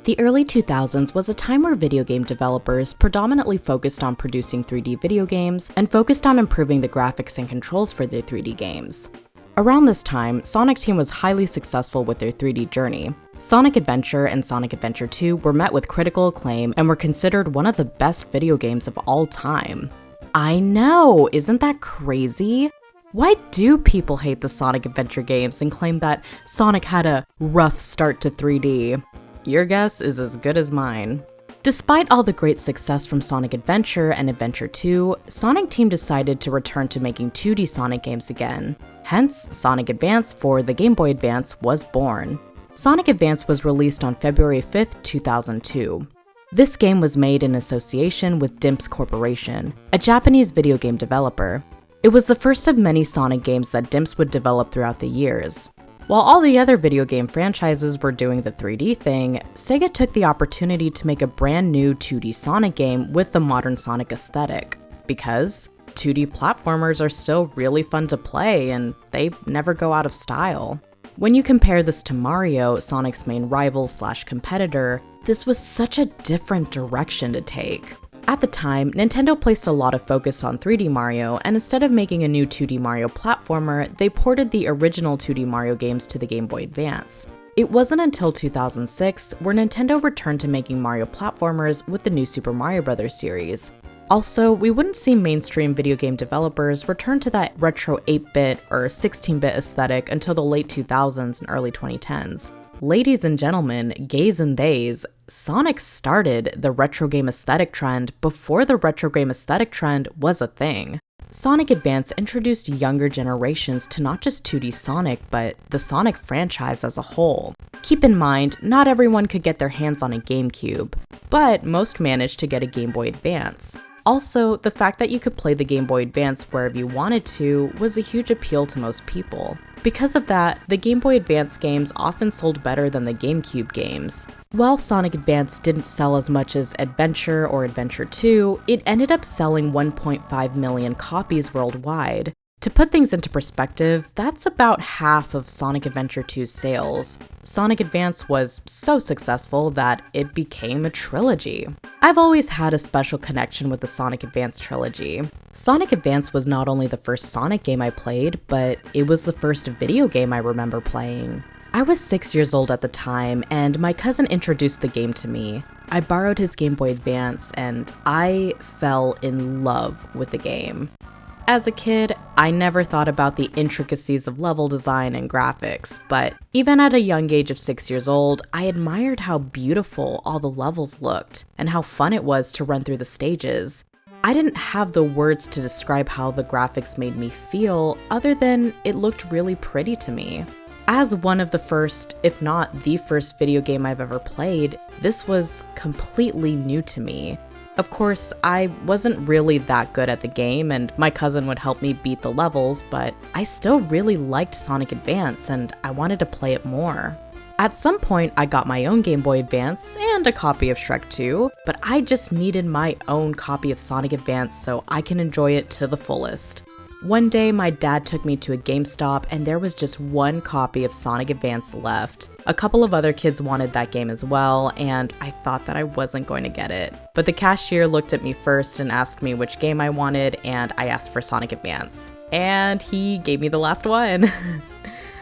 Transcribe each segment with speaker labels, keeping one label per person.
Speaker 1: The early 2000s was a time where video game developers predominantly focused on producing 3D video games and focused on improving the graphics and controls for their 3D games. Around this time, Sonic Team was highly successful with their 3D journey. Sonic Adventure and Sonic Adventure 2 were met with critical acclaim and were considered one of the best video games of all time. I know, isn't that crazy? Why do people hate the Sonic Adventure games and claim that Sonic had a rough start to 3D? Your guess is as good as mine. Despite all the great success from Sonic Adventure and Adventure 2, Sonic Team decided to return to making 2D Sonic games again. Hence, Sonic Advance for the Gameboy Advance was born. Sonic Advance was released on February 5th, 2002. This game was made in association with Dimps Corporation, a Japanese video game developer. It was the first of many Sonic games that Dimps would develop throughout the years. While all the other video game franchises were doing the 3D thing, SEGA took the opportunity to make a brand new 2D Sonic game with the modern Sonic aesthetic. Because 2D platformers are still really fun to play and they never go out of style. When you compare this to Mario, Sonic's main rival/competitor, this was such a different direction to take. At the time, Nintendo placed a lot of focus on 3D Mario, and instead of making a new 2D Mario platformer, they ported the original 2D Mario games to the Game Boy Advance. It wasn't until 2006 where Nintendo returned to making Mario platformers with the new Super Mario Bros. Series. Also, we wouldn't see mainstream video game developers return to that retro 8-bit or 16-bit aesthetic until the late 2000s and early 2010s. Ladies and gentlemen, gays and theys, Sonic started the retro game aesthetic trend before the retro game aesthetic trend was a thing. Sonic Advance introduced younger generations to not just 2D Sonic, but the Sonic franchise as a whole. Keep in mind, not everyone could get their hands on a GameCube, but most managed to get a Game Boy Advance. Also, the fact that you could play the Game Boy Advance wherever you wanted to was a huge appeal to most people. Because of that, the Game Boy Advance games often sold better than the GameCube games. While Sonic Advance didn't sell as much as Adventure or Adventure 2, it ended up selling 1.5 million copies worldwide. To put things into perspective, that's about half of Sonic Adventure 2's sales. Sonic Advance was so successful that it became a trilogy. I've always had a special connection with the Sonic Advance trilogy. Sonic Advance was not only the first Sonic game I played, but it was the first video game I remember playing. I was 6 years old at the time, and my cousin introduced the game to me. I borrowed his Game Boy Advance, and I fell in love with the game. As a kid, I never thought about the intricacies of level design and graphics, but even at a young age of 6 years old, I admired how beautiful all the levels looked, and how fun it was to run through the stages. I didn't have the words to describe how the graphics made me feel, other than it looked really pretty to me. As one of the first, if not the first video game I've ever played, this was completely new to me. Of course, I wasn't really that good at the game, and my cousin would help me beat the levels, but I still really liked Sonic Advance, and I wanted to play it more. At some point, I got my own Game Boy Advance and a copy of Shrek 2, but I just needed my own copy of Sonic Advance so I can enjoy it to the fullest. One day, my dad took me to a GameStop and there was just one copy of Sonic Advance left. A couple of other kids wanted that game as well, and I thought that I wasn't going to get it. But the cashier looked at me first and asked me which game I wanted, and I asked for Sonic Advance. And he gave me the last one.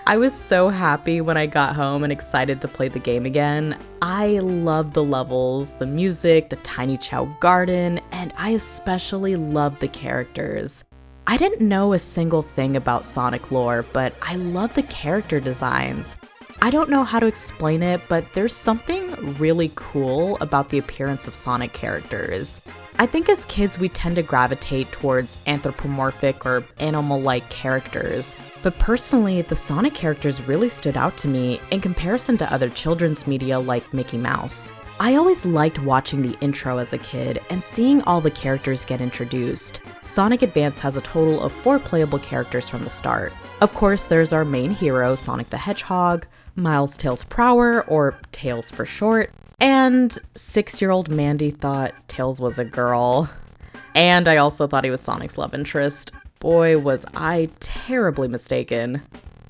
Speaker 1: I was so happy when I got home and excited to play the game again. I loved the levels, the music, the Tiny Chow Garden, and I especially loved the characters. I didn't know a single thing about Sonic lore, but I love the character designs. I don't know how to explain it, but there's something really cool about the appearance of Sonic characters. I think as kids we tend to gravitate towards anthropomorphic or animal-like characters, but personally the Sonic characters really stood out to me in comparison to other children's media like Mickey Mouse. I always liked watching the intro as a kid and seeing all the characters get introduced. Sonic Advance has a total of 4 playable characters from the start. Of course, there's our main hero, Sonic the Hedgehog, Miles Tails Prower, or Tails for short, and 6-year-old Mandy thought Tails was a girl. And I also thought he was Sonic's love interest. Boy, was I terribly mistaken.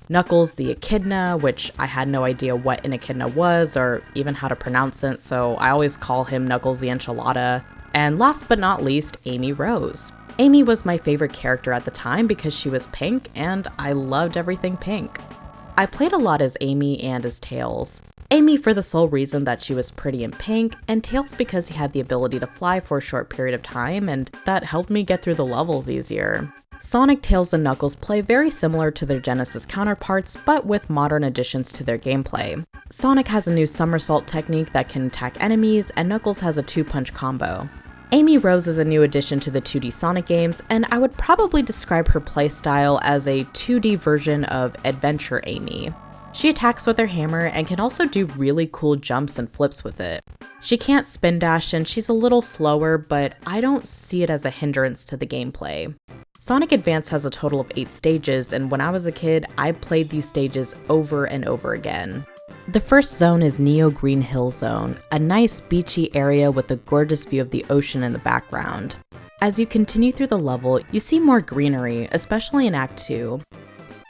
Speaker 1: Knuckles the Echidna, which I had no idea what an echidna was or even how to pronounce it, so I always call him Knuckles the Enchilada. And last but not least, Amy Rose. Amy was my favorite character at the time because she was pink and I loved everything pink. I played a lot as Amy and as Tails. Amy for the sole reason that she was pretty and pink, and Tails because he had the ability to fly for a short period of time, and that helped me get through the levels easier. Sonic, Tails, and Knuckles play very similar to their Genesis counterparts, but with modern additions to their gameplay. Sonic has a new somersault technique that can attack enemies, and Knuckles has a 2-punch combo. Amy Rose is a new addition to the 2D Sonic games, and I would probably describe her playstyle as a 2D version of Adventure Amy. She attacks with her hammer and can also do really cool jumps and flips with it. She can't spin dash and she's a little slower, but I don't see it as a hindrance to the gameplay. Sonic Advance has a total of 8 stages, and when I was a kid, I played these stages over and over again. The first zone is Neo Green Hill Zone, a nice beachy area with a gorgeous view of the ocean in the background. As you continue through the level, you see more greenery, especially in Act 2.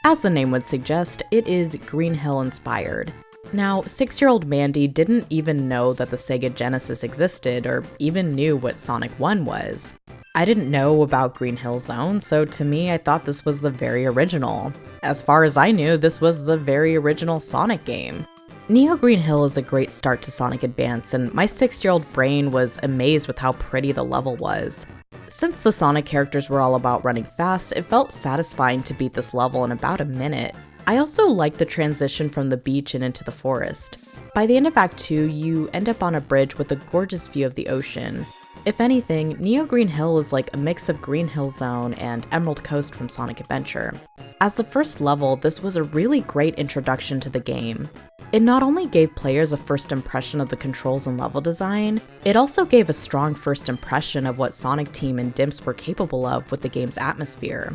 Speaker 1: As the name would suggest, it is Green Hill inspired. Now, 6-year-old Mandy didn't even know that the SEGA Genesis existed or even knew what Sonic 1 was. I didn't know about Green Hill Zone, so to me I thought this was the very original. As far as I knew, this was the very original Sonic game. Neo Green Hill is a great start to Sonic Advance, and my 6-year-old brain was amazed with how pretty the level was. Since the Sonic characters were all about running fast, it felt satisfying to beat this level in about a minute. I also liked the transition from the beach and into the forest. By the end of Act 2, you end up on a bridge with a gorgeous view of the ocean. If anything, Neo Green Hill is like a mix of Green Hill Zone and Emerald Coast from Sonic Adventure. As the first level, this was a really great introduction to the game. It not only gave players a first impression of the controls and level design, it also gave a strong first impression of what Sonic Team and Dimps were capable of with the game's atmosphere.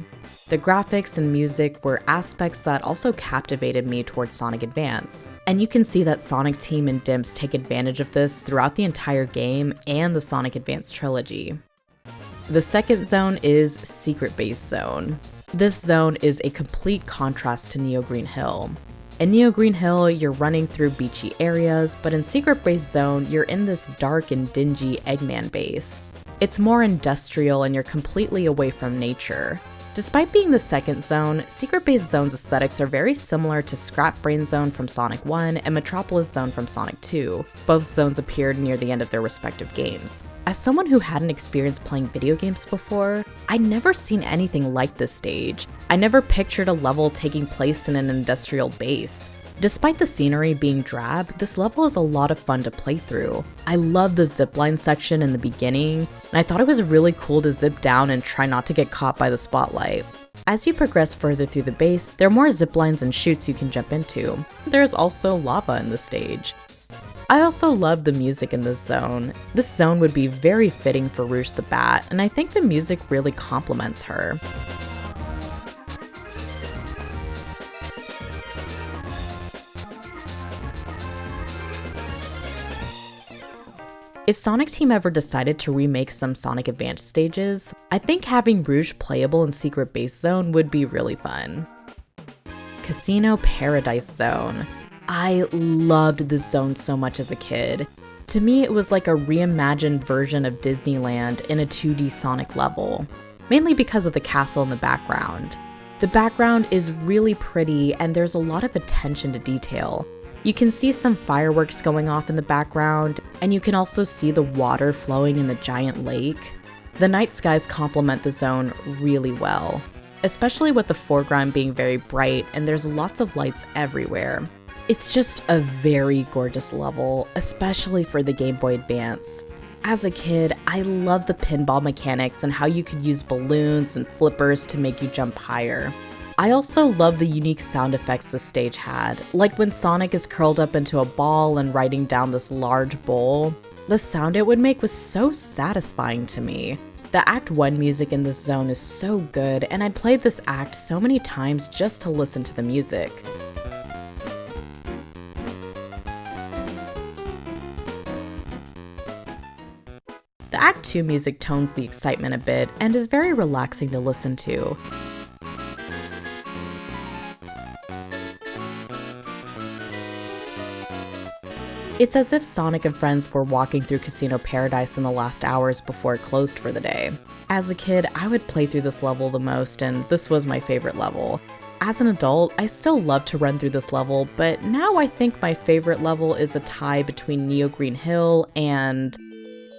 Speaker 1: The graphics and music were aspects that also captivated me towards Sonic Advance, and you can see that Sonic Team and Dimps take advantage of this throughout the entire game and the Sonic Advance trilogy. The second zone is Secret Base Zone. This zone is a complete contrast to Neo Green Hill. In Neo Green Hill, you're running through beachy areas, but in Secret Base Zone, you're in this dark and dingy Eggman base. It's more industrial and you're completely away from nature. Despite being the second zone, Secret Base Zone's aesthetics are very similar to Scrap Brain Zone from Sonic 1 and Metropolis Zone from Sonic 2. Both zones appeared near the end of their respective games. As someone who hadn't experienced playing video games before, I'd never seen anything like this stage. I never pictured a level taking place in an industrial base. Despite the scenery being drab, this level is a lot of fun to play through. I love the zipline section in the beginning, and I thought it was really cool to zip down and try not to get caught by the spotlight. As you progress further through the base, there are more ziplines and chutes you can jump into. There's also lava in the stage. I also love the music in this zone. This zone would be very fitting for Rouge the Bat, and I think the music really complements her. If Sonic Team ever decided to remake some Sonic Advance stages, I think having Rouge playable in Secret Base Zone would be really fun. Casino Paradise Zone. I loved this zone so much as a kid. To me, it was like a reimagined version of Disneyland in a 2D Sonic level, mainly because of the castle in the background. The background is really pretty and there's a lot of attention to detail. You can see some fireworks going off in the background, and you can also see the water flowing in the giant lake. The night skies complement the zone really well, especially with the foreground being very bright and there's lots of lights everywhere. It's just a very gorgeous level, especially for the Game Boy Advance. As a kid, I loved the pinball mechanics and how you could use balloons and flippers to make you jump higher. I also love the unique sound effects this stage had, like when Sonic is curled up into a ball and riding down this large bowl. The sound it would make was so satisfying to me. The Act 1 music in this zone is so good, and I'd played this act so many times just to listen to the music. The Act 2 music tones the excitement a bit and is very relaxing to listen to. It's as if Sonic and friends were walking through Casino Paradise in the last hours before it closed for the day. As a kid, I would play through this level the most, and this was my favorite level. As an adult, I still love to run through this level, but now I think my favorite level is a tie between Neo Green Hill and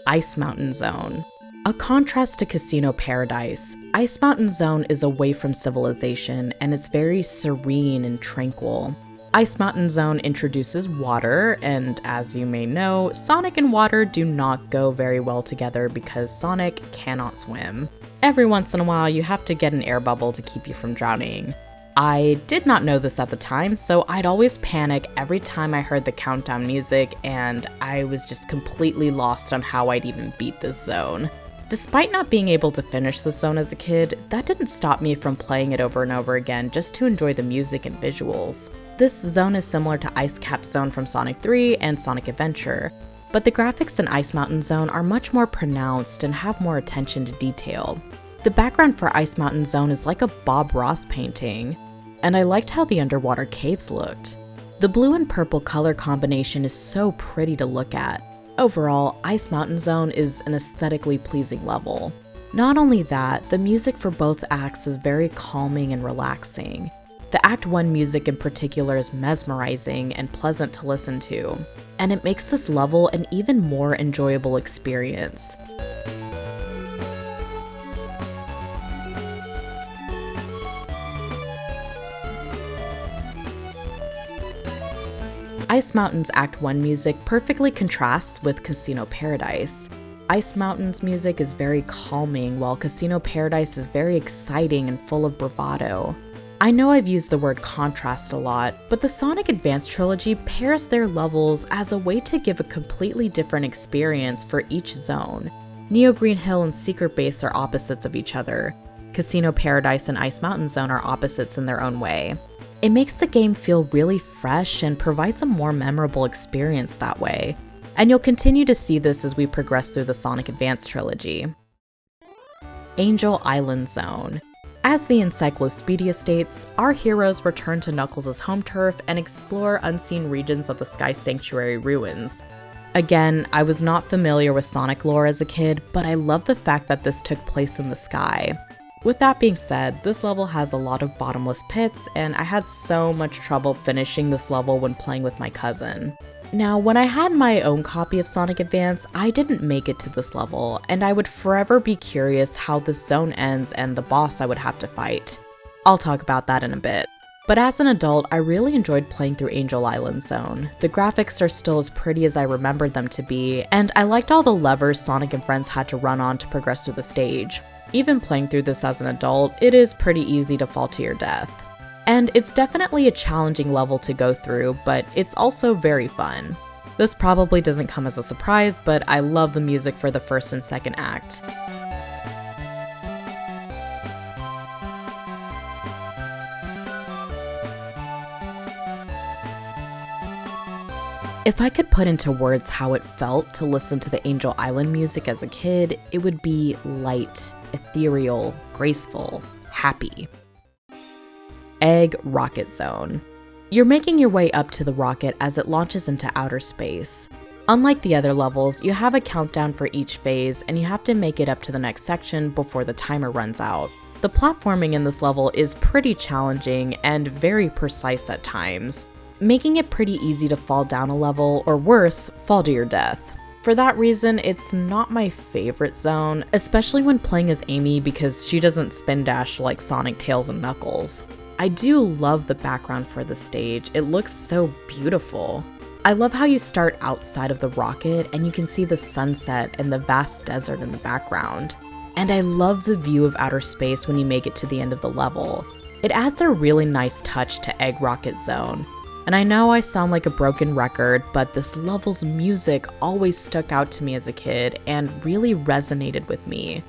Speaker 1: Ice Mountain Zone. A contrast to Casino Paradise, Ice Mountain Zone is away from civilization, and it's very serene and tranquil. Ice Mountain Zone introduces water, and as you may know, Sonic and water do not go very well together because Sonic cannot swim. Every once in a while, you have to get an air bubble to keep you from drowning. I did not know this at the time, so I'd always panic every time I heard the countdown music, and I was just completely lost on how I'd even beat this zone. Despite not being able to finish this zone as a kid, that didn't stop me from playing it over and over again just to enjoy the music and visuals. This zone is similar to Ice Cap Zone from Sonic 3 and Sonic Adventure, but the graphics in Ice Mountain Zone are much more pronounced and have more attention to detail. The background for Ice Mountain Zone is like a Bob Ross painting, and I liked how the underwater caves looked. The blue and purple color combination is so pretty to look at. Overall, Ice Mountain Zone is an aesthetically pleasing level. Not only that, the music for both acts is very calming and relaxing. The Act 1 music in particular is mesmerizing and pleasant to listen to, and it makes this level an even more enjoyable experience. Ice Mountain's Act 1 music perfectly contrasts with Casino Paradise. Ice Mountain's music is very calming, while Casino Paradise is very exciting and full of bravado. I know I've used the word contrast a lot, but the Sonic Advance trilogy pairs their levels as a way to give a completely different experience for each zone. Neo Green Hill and Secret Base are opposites of each other. Casino Paradise and Ice Mountain Zone are opposites in their own way. It makes the game feel really fresh and provides a more memorable experience that way. And you'll continue to see this as we progress through the Sonic Advance trilogy. Angel Island Zone. As the Encyclopedia states, our heroes return to Knuckles' home turf and explore unseen regions of the Sky Sanctuary ruins. Again, I was not familiar with Sonic lore as a kid, but I love the fact that this took place in the sky. With that being said, this level has a lot of bottomless pits, and I had so much trouble finishing this level when playing with my cousin. Now, when I had my own copy of Sonic Advance, I didn't make it to this level, and I would forever be curious how this zone ends and the boss I would have to fight. I'll talk about that in a bit. But as an adult, I really enjoyed playing through Angel Island Zone. The graphics are still as pretty as I remembered them to be, and I liked all the levers Sonic and friends had to run on to progress through the stage. Even playing through this as an adult, it is pretty easy to fall to your death. And it's definitely a challenging level to go through, but it's also very fun. This probably doesn't come as a surprise, but I love the music for the first and second act. If I could put into words how it felt to listen to the Angel Island music as a kid, it would be light, ethereal, graceful, happy. Egg Rocket Zone. You're making your way up to the rocket as it launches into outer space. Unlike the other levels, you have a countdown for each phase, and you have to make it up to the next section before the timer runs out. The platforming in this level is pretty challenging and very precise at times, making it pretty easy to fall down a level, or worse, fall to your death. For that reason, it's not my favorite zone, especially when playing as Amy because she doesn't spin dash like Sonic, Tails, and Knuckles. I do love the background for the stage, it looks so beautiful. I love how you start outside of the rocket and you can see the sunset and the vast desert in the background. And I love the view of outer space when you make it to the end of the level. It adds a really nice touch to Egg Rocket Zone. And I know I sound like a broken record, but this level's music always stuck out to me as a kid and really resonated with me.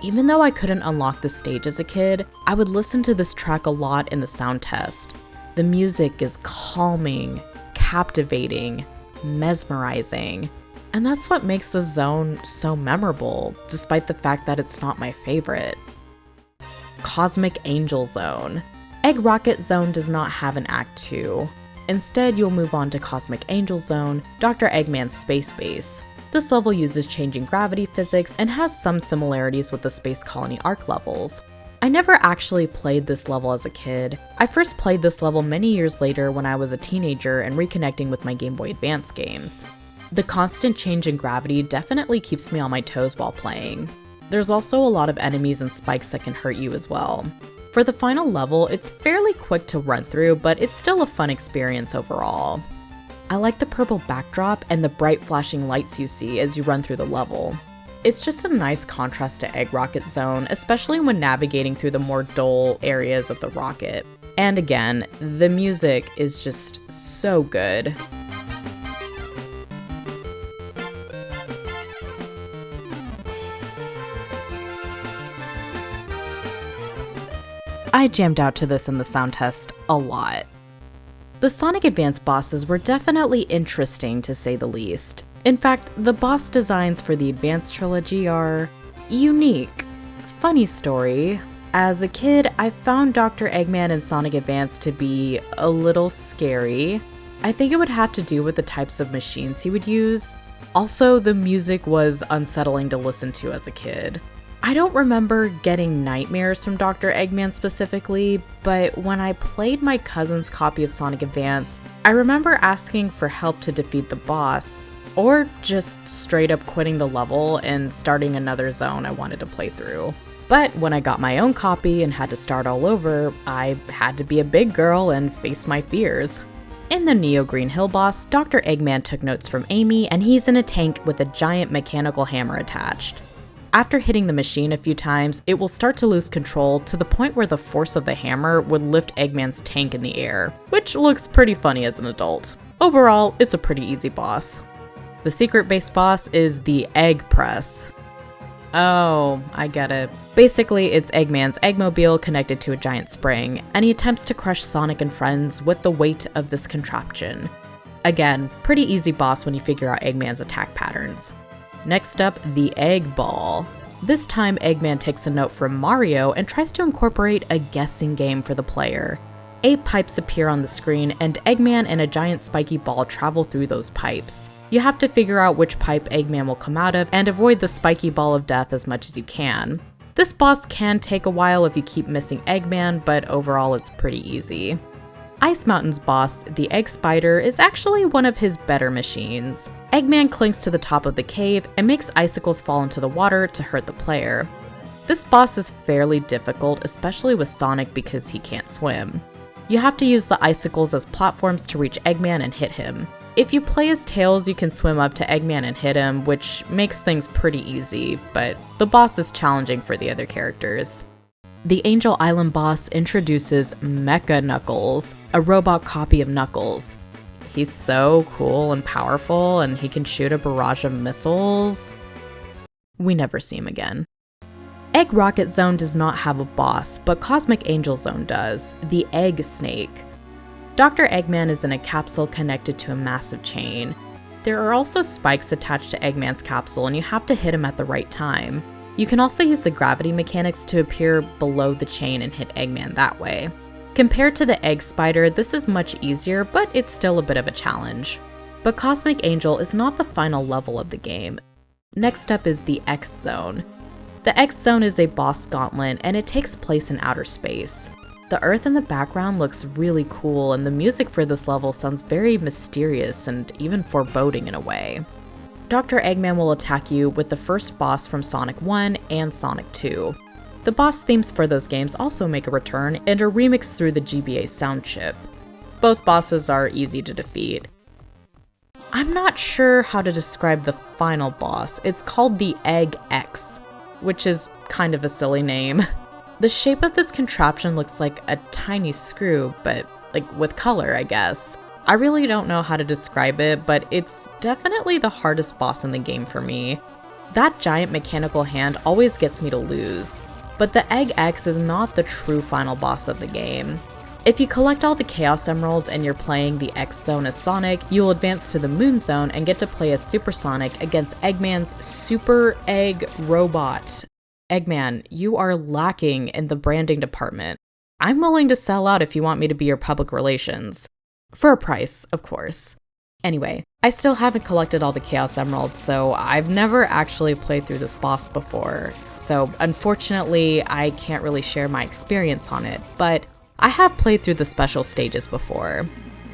Speaker 1: Even though I couldn't unlock the stage as a kid, I would listen to this track a lot in the sound test. The music is calming, captivating, mesmerizing, And that's what makes the zone so memorable, despite the fact that it's not my favorite. Cosmic Angel Zone. Egg Rocket Zone does not have an Act 2. Instead, you'll move on to Cosmic Angel Zone, Dr. Eggman's space base. This level uses changing gravity physics and has some similarities with the Space Colony Arc levels. I never actually played this level as a kid. I first played this level many years later when I was a teenager and reconnecting with my Gameboy Advance games. The constant change in gravity definitely keeps me on my toes while playing. There's also a lot of enemies and spikes that can hurt you as well. For the final level, it's fairly quick to run through, but it's still a fun experience overall. I like the purple backdrop and the bright flashing lights you see as you run through the level. It's just a nice contrast to Egg Rocket Zone, especially when navigating through the more dull areas of the rocket. And again, the music is just so good. I jammed out to this in the sound test a lot. The Sonic Advance bosses were definitely interesting to say the least. In fact, the boss designs for the Advance trilogy are unique. Funny story, as a kid, I found Dr. Eggman in Sonic Advance to be a little scary. I think it would have to do with the types of machines he would use. Also, the music was unsettling to listen to as a kid. I don't remember getting nightmares from Dr. Eggman specifically, but when I played my cousin's copy of Sonic Advance, I remember asking for help to defeat the boss, or just straight up quitting the level and starting another zone I wanted to play through. But when I got my own copy and had to start all over, I had to be a big girl and face my fears. In the Neo Green Hill boss, Dr. Eggman took notes from Amy, and he's in a tank with a giant mechanical hammer attached. After hitting the machine a few times, it will start to lose control to the point where the force of the hammer would lift Eggman's tank in the air, which looks pretty funny as an adult. Overall, it's a pretty easy boss. The secret base boss is the Egg Press. Oh, I get it. Basically, it's Eggman's Eggmobile connected to a giant spring, and he attempts to crush Sonic and friends with the weight of this contraption. Again, pretty easy boss when you figure out Eggman's attack patterns. Next up, the Egg Ball. This time, Eggman takes a note from Mario and tries to incorporate a guessing game for the player. 8 pipes appear on the screen, and Eggman and a giant spiky ball travel through those pipes. You have to figure out which pipe Eggman will come out of and avoid the spiky ball of death as much as you can. This boss can take a while if you keep missing Eggman, but overall it's pretty easy. Ice Mountain's boss, the Egg Spider, is actually one of his better machines. Eggman clings to the top of the cave and makes icicles fall into the water to hurt the player. This boss is fairly difficult, especially with Sonic because he can't swim. You have to use the icicles as platforms to reach Eggman and hit him. If you play as Tails, you can swim up to Eggman and hit him, which makes things pretty easy, but the boss is challenging for the other characters. The Angel Island boss introduces Mecha Knuckles, a robot copy of Knuckles. He's so cool and powerful, and he can shoot a barrage of missiles. We never see him again. Egg Rocket Zone does not have a boss, but Cosmic Angel Zone does, the Egg Snake. Dr. Eggman is in a capsule connected to a massive chain. There are also spikes attached to Eggman's capsule, and you have to hit him at the right time. You can also use the gravity mechanics to appear below the chain and hit Eggman that way. Compared to the Egg Spider, this is much easier, but it's still a bit of a challenge. But Cosmic Angel is not the final level of the game. Next up is the X Zone. The X Zone is a boss gauntlet, and it takes place in outer space. The earth in the background looks really cool, and the music for this level sounds very mysterious and even foreboding in a way. Dr. Eggman will attack you with the first boss from Sonic 1 and Sonic 2. The boss themes for those games also make a return and are remixed through the GBA sound chip. Both bosses are easy to defeat. I'm not sure how to describe the final boss. It's called the Egg X, which is kind of a silly name. The shape of this contraption looks like a tiny screw, but with color, I guess. I really don't know how to describe it, but it's definitely the hardest boss in the game for me. That giant mechanical hand always gets me to lose. But the Egg X is not the true final boss of the game. If you collect all the Chaos Emeralds and you're playing the X Zone as Sonic, you'll advance to the Moon Zone and get to play as Super Sonic against Eggman's Super Egg Robot. Eggman, you are lacking in the branding department. I'm willing to sell out if you want me to be your public relations. For a price, of course. Anyway, I still haven't collected all the Chaos Emeralds, so I've never actually played through this boss before. So unfortunately, I can't really share my experience on it, but I have played through the special stages before.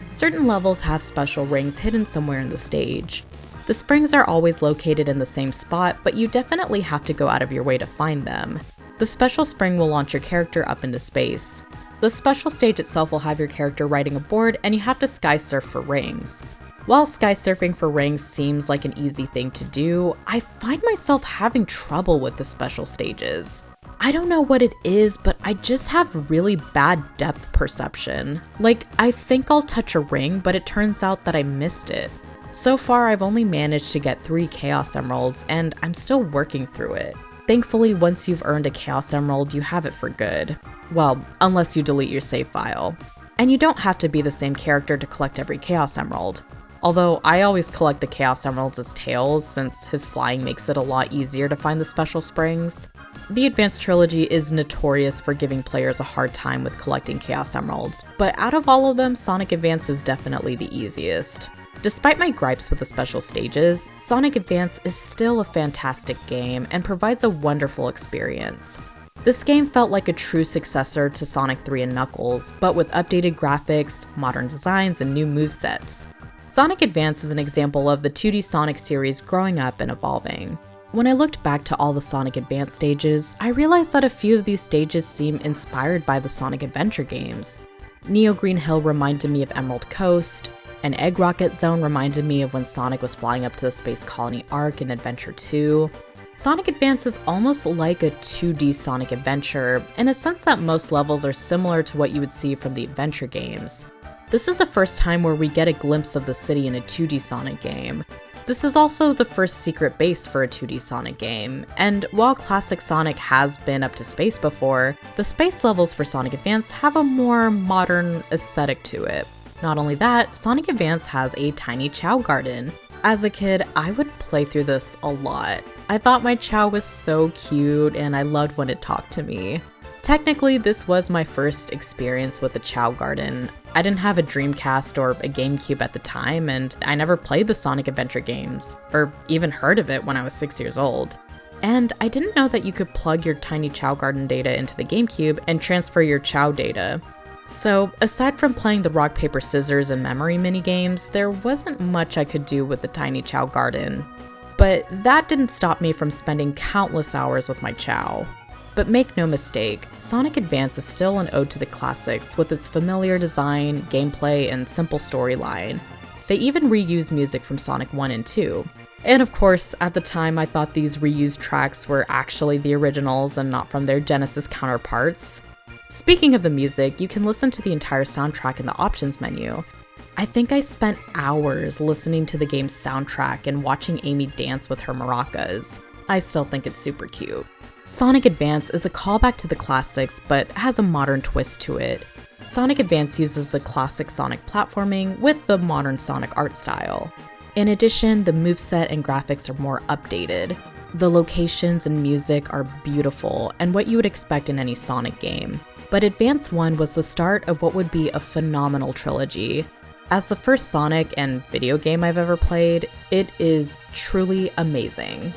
Speaker 1: Certain levels have special rings hidden somewhere in the stage. The springs are always located in the same spot, but you definitely have to go out of your way to find them. The special spring will launch your character up into space. The special stage itself will have your character riding a board, and you have to sky surf for rings. While sky surfing for rings seems like an easy thing to do, I find myself having trouble with the special stages. I don't know what it is, but I just have really bad depth perception. Like, I think I'll touch a ring, but it turns out that I missed it. So far, I've only managed to get 3 Chaos Emeralds, and I'm still working through it. Thankfully, once you've earned a Chaos Emerald, you have it for good. Well, unless you delete your save file. And you don't have to be the same character to collect every Chaos Emerald. Although I always collect the Chaos Emeralds as Tails, since his flying makes it a lot easier to find the special springs. The Advanced Trilogy is notorious for giving players a hard time with collecting Chaos Emeralds, but out of all of them, Sonic Advance is definitely the easiest. Despite my gripes with the special stages, Sonic Advance is still a fantastic game and provides a wonderful experience. This game felt like a true successor to Sonic 3 and Knuckles, but with updated graphics, modern designs, and new movesets. Sonic Advance is an example of the 2D Sonic series growing up and evolving. When I looked back to all the Sonic Advance stages, I realized that a few of these stages seem inspired by the Sonic Adventure games. Neo Green Hill reminded me of Emerald Coast, and Egg Rocket Zone reminded me of when Sonic was flying up to the Space Colony Arc in Adventure 2. Sonic Advance is almost like a 2D Sonic Adventure, in a sense that most levels are similar to what you would see from the adventure games. This is the first time where we get a glimpse of the city in a 2D Sonic game. This is also the first secret base for a 2D Sonic game, and while classic Sonic has been up to space before, the space levels for Sonic Advance have a more modern aesthetic to it. Not only that, Sonic Advance has a tiny Chow Garden. As a kid, I would play through this a lot. I thought my Chow was so cute and I loved when it talked to me. Technically, this was my first experience with the Chow Garden. I didn't have a Dreamcast or a GameCube at the time, and I never played the Sonic Adventure games, or even heard of it when I was 6 years old. And I didn't know that you could plug your tiny Chow Garden data into the GameCube and transfer your Chow data. So, aside from playing the rock, paper, scissors and memory minigames, there wasn't much I could do with the tiny Chow Garden. But that didn't stop me from spending countless hours with my Chow. But make no mistake, Sonic Advance is still an ode to the classics with its familiar design, gameplay, and simple storyline. They even reuse music from Sonic 1 and 2. And of course, at the time I thought these reused tracks were actually the originals and not from their Genesis counterparts. Speaking of the music, you can listen to the entire soundtrack in the options menu. I think I spent hours listening to the game's soundtrack and watching Amy dance with her maracas. I still think it's super cute. Sonic Advance is a callback to the classics, but has a modern twist to it. Sonic Advance uses the classic Sonic platforming with the modern Sonic art style. In addition, the moveset and graphics are more updated. The locations and music are beautiful and what you would expect in any Sonic game. But Advance 1 was the start of what would be a phenomenal trilogy. As the first Sonic and video game I've ever played, it is truly amazing.